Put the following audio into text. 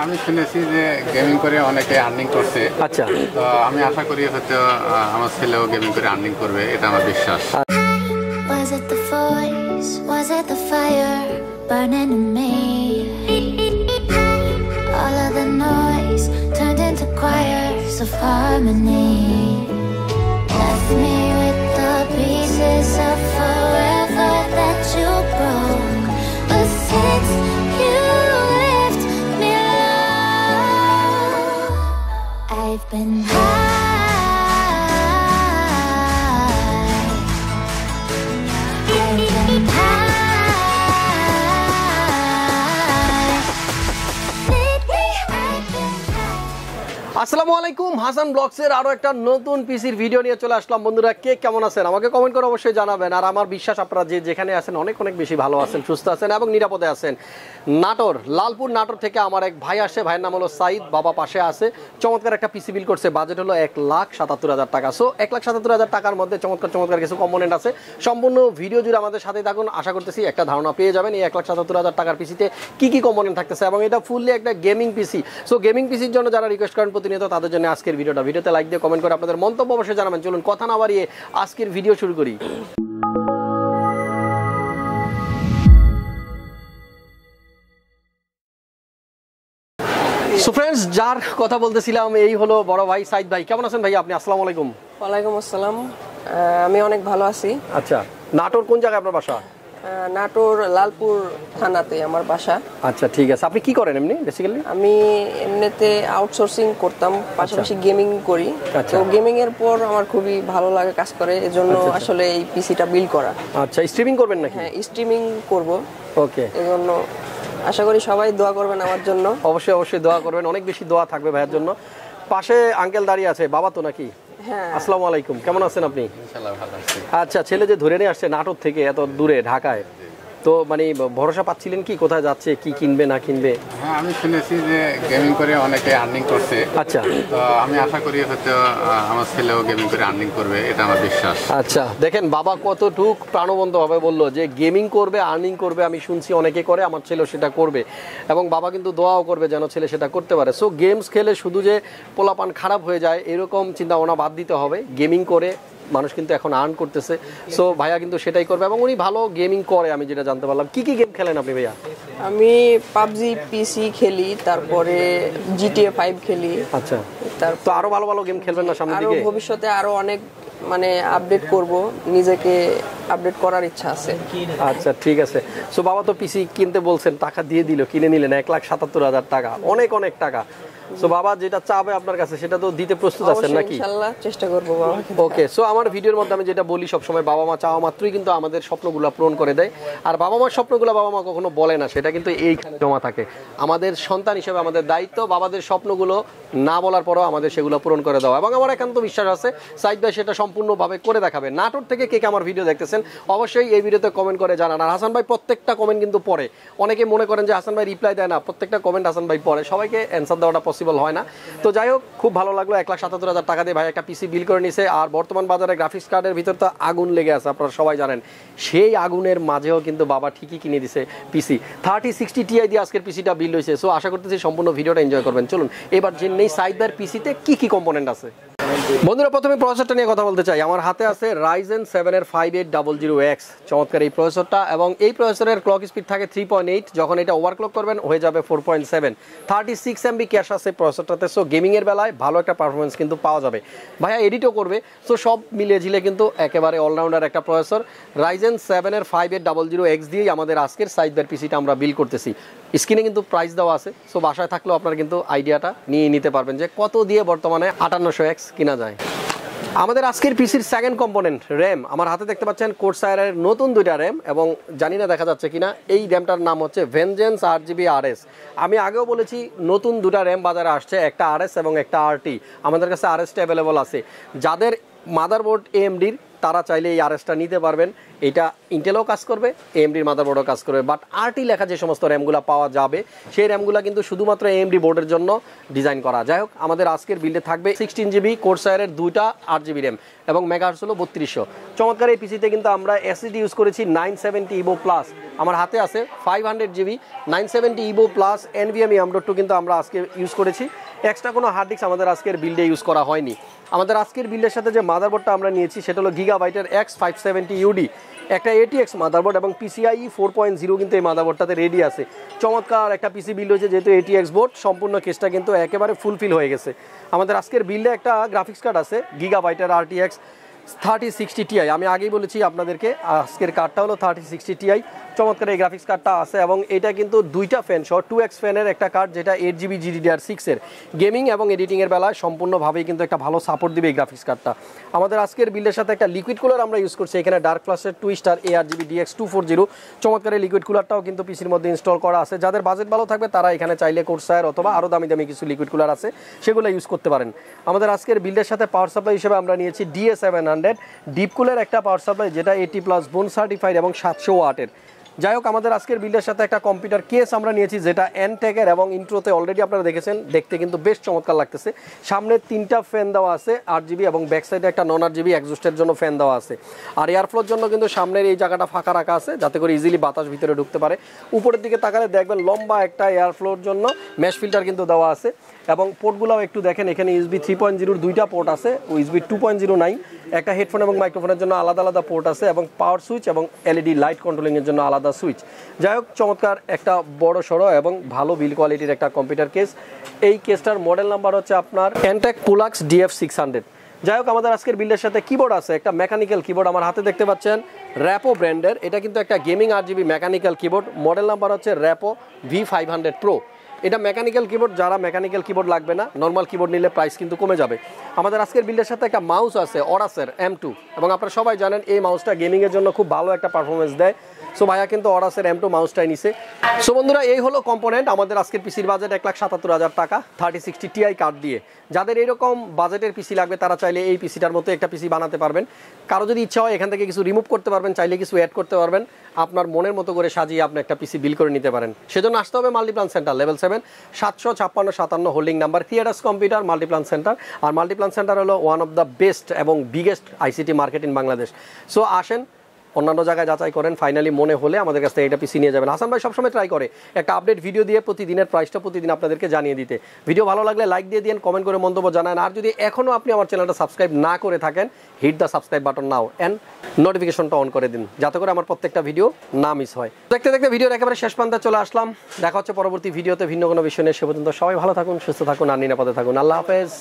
আমি শুনেছি যে গেমিং করে অনেকে আর্নিং করছে। আচ্ছা, তো আমি আশা করি হয়তো আমার ছেলেও গেমিং করে আর্নিং করবে, এটা আমার বিশ্বাস। Was it the voice? Was it the fire burning in me? All of the noise turned into choirs of harmony. Left me with the pieces of forever that you broke. But since you left me alone, I've been high. আসসালামু আলাইকুম, হাসান ব্লগসের আরো একটা নতুন পিসির video নিয়ে চলে আসলাম। বন্ধুরা, কে কেমন আছেন আমাকে কমেন্ট করে অবশ্যই জানাবেন। আর আমার বিশ্বাস আপনারা যে যেখানে আছেন অনেক অনেক বেশি ভালো আছেন, সুস্থ আছেন এবং নিরাপদে আছেন। নাটোর, লালপুর নাটোর থেকে আমার এক ভাই আসে, ভাইয়ের নাম হলো সাইদ, বাবা পাশে আছে। চমৎকার একটা পিসি বিল করছে, বাজেট হলো 1,77,000 টাকা। সো 1,77,000 টাকার মধ্যে চমৎকার চমৎকার কিছু কম্পোনেন্ট আছে। সম্পূর্ণ ভিডিও জুড়ে আমাদের সাথে থাকুন, আশা করতেছি একটা ধারণা পেয়ে যাবেন এই 1,77,000 টাকার পিসিতে কি কি কম্পোনেন্ট থাকতেছে। এবং এটা ফুললি একটা গেমিং পিসি। সো গেমিং পিসির জন্য যারা রিকোয়েস্ট করেন প্রতিনিয়ত, তাদের জন্য আজকের ভিডিওতে লাইক দিয়ে কমেন্ট করে আপনাদের মন্তব্য অবশ্যই জানাবেন। চলুন কথা না বাড়িয়ে আজকের ভিডিও শুরু করি। সো ফ্রেন্ডস, যার কথা বলতেছিলাম এই হলো বড় ভাই সাইদ ভাই। কেমন আছেন ভাই আপনি? আসসালামু আলাইকুম। ওয়ালাইকুম আসসালাম, আমি অনেক ভালো আছি। আচ্ছা, নাটোর কোন জায়গায় আপনার বাসা? নাটোর লালপুর থানাতে আমার বাসা। আচ্ছা, ঠিক আছে। আপনি কি করেন এমনি বেসিক্যালি? আমি এমনিতে আউটসোর্সিং করতাম, পাশাপাশি গেমিং করি। আচ্ছা। তো গেমিং এর পর আমার খুবই ভালো লাগে কাজ করে, এজন্য আসলে এই পিসিটা বিল্ড করা। আচ্ছা, স্ট্রিমিং করবেন নাকি? হ্যাঁ, স্ট্রিমিং করব। ওকে, এজন্য আশা করি সবাই দোয়া করবেন আমার জন্য। অবশ্যই অবশ্যই দোয়া করবেন, অনেক বেশি দোয়া থাকবে ভাইয়ের জন্য। পাশে আঙ্কেল দাঁড়িয়ে আছে, বাবা তো নাকি? হ্যাঁ। আসসালামু আলাইকুম, কেমন আছেন আপনি? ইনশাআল্লাহ ভালো আছি। আচ্ছা, ছেলে যে ধরে নিয়ে আসছে নাটোর থেকে এত দূরে ঢাকায়, তো মানে ভরসা পাচ্ছিলেন কি কোথায় যাচ্ছে, কি কিনবে না কিনবে? হ্যাঁ, আমি শুনেছি যে গেমিং করে অনেকে আর্নিং করছে। আচ্ছা, তো আমি আশা করি হয়তো আমার ছেলেও গেমিং করে আর্নিং করবে, এটা আমার বিশ্বাস। আচ্ছা, দেখেন বাবা কতটুক প্রাণবন্তভাবে বললো যে গেমিং করবে, আর্নিং করবে। আমি শুনছি অনেকে করে, আমার ছেলেও সেটা করবে এবং বাবা কিন্তু দোয়াও করবে যেন ছেলে সেটা করতে পারে। সো গেমস খেলে শুধু যে পোলাপান খারাপ হয়ে যায় এরকম চিন্তা ভাবনা বাদ দিতে হবে। গেমিং করে মানুষ কিন্তু এখন আর্ন করতেছে। সো ভাইয়া কিন্তু সেটাই করবে এবং উনি ভালো গেমিং করে, আমি যেটা জানতে পারলাম। কি কি গেম খেলেন আপনি ভাইয়া? আমি পাবজি পিসি খেলি, তারপরে জিটিএ 5 খেলি। আচ্ছা, তো আরো ভালো ভালো গেম খেলবেন না সামনের দিকে? ভবিষ্যতে আরো অনেক মানে আপডেট করব, নিজেকে আপডেট করার ইচ্ছা আছে। আচ্ছা, ঠিক আছে। সো বাবা তো পিসি কিনতে বলছেন, টাকা দিয়ে দিল, কিনে নিলেন 1,77,000 টাকা, অনেক অনেক টাকা। সো বাবা যেটা চাবে আপনার কাছে সেটা তো দিতে প্রস্তুত আছেন নাকি? ইনশাআল্লাহ চেষ্টা করব বাবা। ওকে, সো আমার ভিডিওর মধ্যে আমি যেটা বলি সবসময়, বাবা মা চাওয়া মাত্রই কিন্তু আমাদের স্বপ্নগুলো পূরণ করে দেয়। আর বাবা মার স্বপ্নগুলো বাবা মা কখনো বলে না, সেটা কিন্তু এইখানে জমা থাকে। আমাদের সন্তান হিসেবে আমাদের দায়িত্ব বাবাদের স্বপ্নগুলো না বলার পরেও আমাদের সেগুলো পূরণ করে দেওয়া। এবং আমার একান্ত বিশ্বাস আছে সাইদ ভাই সেটা সম্পূর্ণভাবে করে দেখাবে। নাটোর থেকে কে কে আমার ভিডিও দেখতেছেন অবশ্যই এই ভিডিওতে কমেন্ট করে জানান। আর হাসান ভাই প্রত্যেকটা কমেন্ট কিন্তু পড়ে। অনেকে মনে করেন যে হাসান ভাই রিপ্লাই দেয় না, প্রত্যেকটা কমেন্ট হাসান ভাই পড়ে। সবাইকে অ্যান্সার দেওয়াটা পসিবল হয় না। তো যাই হোক, খুব ভালো লাগলো। 1,77,000 টাকা দিয়ে ভাই একটা পিসি বিল করে নিছে। আর বর্তমান বাজারে গ্রাফিক্স কার্ডের ভিতর তো আগুন লেগে আছে, আপনারা সবাই জানেন। সেই আগুনের মাঝেও কিন্তু বাবা ঠিকই কিনে দিছে পিসি। 3060 Ti দিয়ে আজকের পিসিটা বিল হয়েছে। সো আশা করতেছি সম্পূর্ণ ভিডিওটা এনজয় করবেন। চলুন এবার জেনে নেই সাইদ ভাইয়ের পিসিতে কি কি কম্পোনেন্ট আছে। বন্ধুরা, প্রথমে প্রসেসরটা নিয়ে কথা বলতে চাই। আমার হাতে আছে Ryzen7 এর 5800X, চমৎকার এই প্রসেসরটা। এবং এই প্রসেসরের ক্লক স্পিড থাকে 3.8, যখন এটা ওভারক্লক করবেন হয়ে যাবে 4.7। 36 MB ক্যাশ আছে প্রসেসরটাতে। সো গেমিং এর বেলায় ভালো একটা পারফরমেন্স কিন্তু পাওয়া যাবে। ভাইয়া এডিটও করবে। সো সব মিলিয়ে ঝিলে কিন্তু একেবারে অলরাউন্ডার একটা প্রসেসর। Ryzen7 এর 5800X দিয়েই আমাদের আজকের সাইদ ভাইয়ের পিসিটা আমরা বিল করতেছি। স্ক্রিনে কিন্তু প্রাইস দেওয়া আছে। সো বাসায় থাকলেও আপনারা কিন্তু আইডিয়াটা নিয়ে নিতে পারবেন যে কত দিয়ে বর্তমানে 5800X কিনা যায়। আমাদের আজকের পিসির সেকেন্ড কম্পোনেন্ট র্যাম। আমার হাতে দেখতে পাচ্ছেন কোর্সায়ারের নতুন দুইটা র্যাম, এবং জানি না দেখা যাচ্ছে কিনা, এই র্যামটার নাম হচ্ছে ভেনজেন্স 8GB RS। আমি আগেও বলেছি নতুন দুটা র্যাম বাজারে আসছে, একটা RS এবং একটা RT। আমাদের কাছে RSটা অ্যাভেলেবল আছে। যাদের মাদারবোর্ড AMDর তারা চাইলে এই RSটা নিতে পারবেন। এটা ইন্টেলও কাজ করবে, এএমডির মাদারবোর্ডও কাজ করবে, বাট আরটি লেখা যে সমস্ত র্যামগুলো পাওয়া যাবে সেই র্যামগুলো কিন্তু শুধুমাত্র এএমডি বোর্ডের জন্য ডিজাইন করা। যাই হোক, আমাদের আজকের বিল্ডে থাকবে 16GB কোরসায়ারের 2টা 8GB র্যাম এবং মেগাহার্টজ হলো 3200। চমৎকার এই পিসিতে কিন্তু আমরা এসএসডি ইউজ করেছি 970 ইভো প্লাস। আমার হাতে আছে 500GB 970 Ivo plus NVMe M.2 কিন্তু আমরা আজকে ইউজ করেছি। এক্সট্রা কোনো হার্ড ডিস্ক আমাদের আজকের বিল্ডে ইউজ করা হয়নি। আমাদের আজকের বিল্ডের সাথে যে মাদারবোর্ডটা আমরা নিয়েছি সেটা হলো গিগাবাইটের X570UD, একটা ATX মাদারবোর্ড এবং PCIe 4.0 কিন্তু এই মাদারবোর্ডটাতে রেডি আছে। চমৎকার একটা পিসি বিল্ড হয়েছে, যেহেতু ATX বোর্ড সম্পূর্ণ কেসটা কিন্তু একেবারে ফুলফিল হয়ে গেছে। আমাদের আজকের বিল্ডে একটা গ্রাফিক্স কার্ড আছে গিগাবাইটের RTX 3060 Ti। আমি আগেই বলেছি আপনাদেরকে আজকের কার্ডটা হলো 3060 Ti। চমৎকার এই গ্রাফিক্স কার্ডটা আছে এবং এটা কিন্তু 2টা ফ্যান সহ 2x ফ্যানের একটা কার্ড, যেটা 8GB GDDR6 এর গেমিং এবং এডিটিংয়ের বেলায় সম্পূর্ণভাবেই কিন্তু একটা ভালো সাপোর্ট দিবে এই গ্রাফিক্স কার্ডটা। আমাদের আজকের বিল্ডের সাথে একটা লিকুইড কুলার আমরা ইউজ করছি, এখানে ডার্ক ফ্লাশের 2 ARGB DX240। চমৎকার এই লিকুইড কুলারটাও কিন্তু পিসির মধ্যে ইনস্টল করা আছে। যাদের বাজেট ভালো থাকবে তারা এখানে চাইলে কোরসায়ার অথবা আরও দামি দামি কিছু লিকুইড কুলার আছে সেগুলো ইউজ করতে পারেন। আমাদের আজকের বিল্ডের সাথে পাওয়ার সাপ্লাই হিসেবে আমরা নিয়েছি DA700 ডিপ কুলের একটা পাওয়ার সাপ্লাই, যেটা 80+ বোন সার্টিফাইড এবং 700 ওয়াটের। যাই হোক, আমাদের আজকের বিল্ডের সাথে একটা কম্পিউটার কেস আমরা নিয়েছি, যেটা এনটেকের এবং ইন্ট্রোতে অলরেডি আপনারা দেখেছেন, দেখতে কিন্তু বেশ চমৎকার লাগতেছে। সামনে 3টা ফ্যান দেওয়া আছে 8GB এবং ব্যাক সাইডে একটা 9 8GB এক্সজস্টের জন্য ফ্যান দেওয়া আছে। আর এয়ারফ্লোর জন্য কিন্তু সামনের এই জায়গাটা ফাঁকা রাখা আছে যাতে করে ইজিলি বাতাস ভিতরে ঢুকতে পারে। উপরের দিকে তাকালে দেখবেন লম্বা একটা এয়ারফ্লোর জন্য মেশ ফিল্টার কিন্তু দেওয়া আছে এবং পোর্টগুলোও একটু দেখেন, এখানে USB 3.0 2টা পোর্ট আছে, USB 2.0 নাই। একটা হেডফোন এবং মাইক্রোফোনের জন্য আলাদা আলাদা পোর্ট আছে এবং পাওয়ার সুইচ এবং LED লাইট কন্ট্রোলিংয়ের জন্য আলাদা সুইচ। যাই হোক, চমৎকার একটা বড় সড়ো এবং ভালো বিল কোয়ালিটির একটা কম্পিউটার কেস। এই কেসটার মডেল নাম্বার হচ্ছে আপনার এনটেক পুলাক্স DF600। যাই হোক, আমাদের আজকের বিল্ডের সাথে কিবোর্ড আছে, একটা মেকানিক্যাল কিবোর্ড আমার হাতে দেখতে পাচ্ছেন র্যাপো ব্র্যান্ডের। এটা কিন্তু একটা gaming RGB mechanical keyboard, model number হচ্ছে র্যাপো V500 Pro। এটা মেকানিক্যাল কিবোর্ড, যারা মেকানিক্যাল কিবোর্ড লাগবে না, নর্মাল কিবোর্ড নিলে প্রাইস কিন্তু কমে যাবে। আমাদের আজকের বিল্ডের সাথে একটা মাউস আছে অরাসের M2 এবং আপনারা সবাই জানেন এই মাউসটা গেমিংয়ের জন্য খুব ভালো একটা পারফরমেন্স দেয়। সো ভাইয়া কিন্তু অরাসের M2 মাউসটাই নিছে। সো বন্ধুরা, এই হলো কম্পোনেন্ট। আমাদের আজকের পিসির বাজেট 1,77,000 টাকা 3060 Ti কার্ড দিয়ে। যাদের এরকম বাজেটের পিসি লাগবে তারা চাইলে এই পিসিটার মতো একটা পিসি বানাতে পারবেন। কারো যদি ইচ্ছা হয় এখান থেকে কিছু রিমুভ করতে পারবেন, চাইলে কিছু অ্যাড করতে পারবেন, আপনার মনের মতো করে সাজিয়ে আপনি একটা পিসি বিল করে নিতে পারেন। সেজন্য আসতে হবে Multiplan Center, level 7, 75657 holding number, Creatus computer, Multiplan Center. আর মাল্টিপ্লান সেন্টার হলো ওয়ান অফ দ্য বেস্ট এবং biggest ICT market in Bangladesh. So আসেন, অন্যান্য জায়গায় যাচাই করেন, ফাইনালি মনে হলে আমাদের কাছ থেকে এটা পিসি নিয়ে যাবেন। হাসান ভাই সবসময় ট্রাই করে একটা আপডেট ভিডিও দিয়ে প্রতিদিনের প্রাইসটা প্রতিদিন আপনাদেরকে জানিয়ে দিতে। ভিডিও ভালো লাগলে লাইক দিয়ে দিন, কমেন্ট করে মন্তব্য জানান। আর যদি এখনও আপনি আমার চ্যানেলটা সাবস্ক্রাইব না করে থাকেন, hit the subscribe button now and নোটিফিকেশনটা অন করে দিন, যাতে করে আমার প্রত্যেকটা ভিডিও না মিস হয়। দেখতে দেখতে ভিডিওর একেবারে শেষ প্রান্তে চলে আসলাম। দেখা হচ্ছে পরবর্তী ভিডিওতে ভিন্ন কোনো বিষয় নিয়ে। সে পর্যন্ত সবাই ভালো থাকুন, সুস্থ থাকুন আর নিরাপদে থাকুন। আল্লাহ হাফেজ।